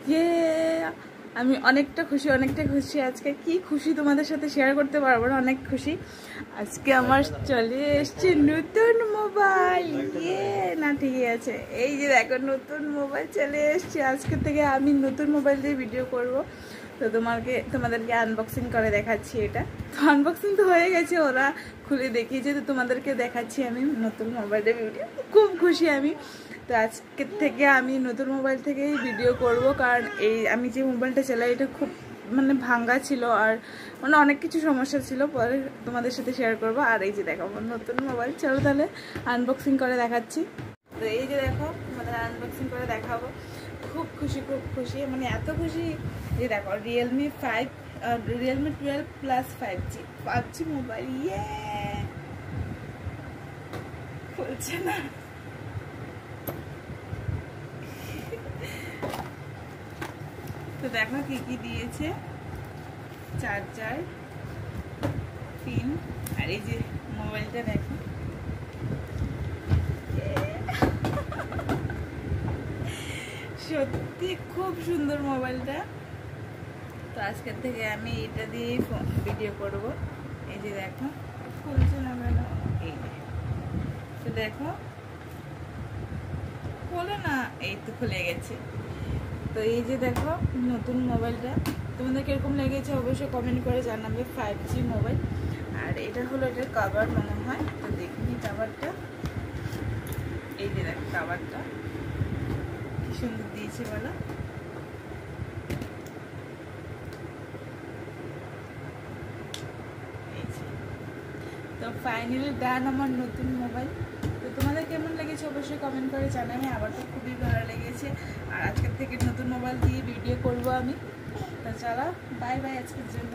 ইয়ে আমি অনেকটা খুশি আজকে। কি খুশি তোমাদের সাথে শেয়ার করতে পারবো না, অনেক খুশি আজকে। আমার চলে এসছে নতুন মোবাইল। ইয়ে না, ঠিকই আছে। এই যে দেখো নতুন মোবাইল চলে এসছে। আজকে থেকে আমি নতুন মোবাইল দিয়ে ভিডিও করব। তো তোমাদেরকে আনবক্সিং করে দেখাচ্ছি। এটা তো আনবক্সিং তো হয়ে গেছে, ওরা খুলে দেখিয়েছে। তো তোমাদেরকে দেখাচ্ছি আমি নতুন মোবাইলের ভিডিও। খুব খুশি আমি। তো আজকের থেকে আমি নতুন মোবাইল থেকেই ভিডিও করব, কারণ আমি যে মোবাইলটা চালাই এটা খুব ভাঙ্গা ছিল, আর অনেক কিছু সমস্যা ছিল। পরে তোমাদের সাথে শেয়ার করব। আর এই যে দেখো আমার নতুন মোবাইল, চলো তাহলে আনবক্সিং করে দেখাচ্ছি। তো এই যে দেখো তোমাদের আনবক্সিং করে দেখাবো। খুব খুশি, এত খুশি যে দেখো রিয়েলমি 12 প্লাস 5G মোবাইল। ইয়ে খুলছে না। তো দেখো কি কি দিয়েছে, চার্জার, পিন, আর এই যে মোবাইলটা দেখো। সত্যি খুব সুন্দর মোবাইলটা। তো আজকের থেকে আমি এটা দিয়েই ভিডিও করব। এই যে দেখো খুলছে না কেন, এই তো দেখো খোলে না, এই তো খুলে গেছে। তো এই যে দেখো নতুন মোবাইলটা, তোমাদের কিরকম লেগেছে অবশ্যই কমেন্ট করে জানাবে। 5G mobile. আর এটা হলো এটার কভার মনে হয়। তো দেখিনি কভারটা। এই যে দেখো কভারটা কি সুন্দর দিয়েছে বলো। তো ফাইনালি ডান আমার নতুন মোবাইল। তো তোমাদের কেমন লেগেছে অবশ্যই কমেন্ট করে জানাবে। আমার তো খুবই ভালো লেগেছে। আর আজকের থেকে নতুন মোবাইল দিয়ে ভিডিও করব আমি। তো চলো বাই বাই আজকের জন্য।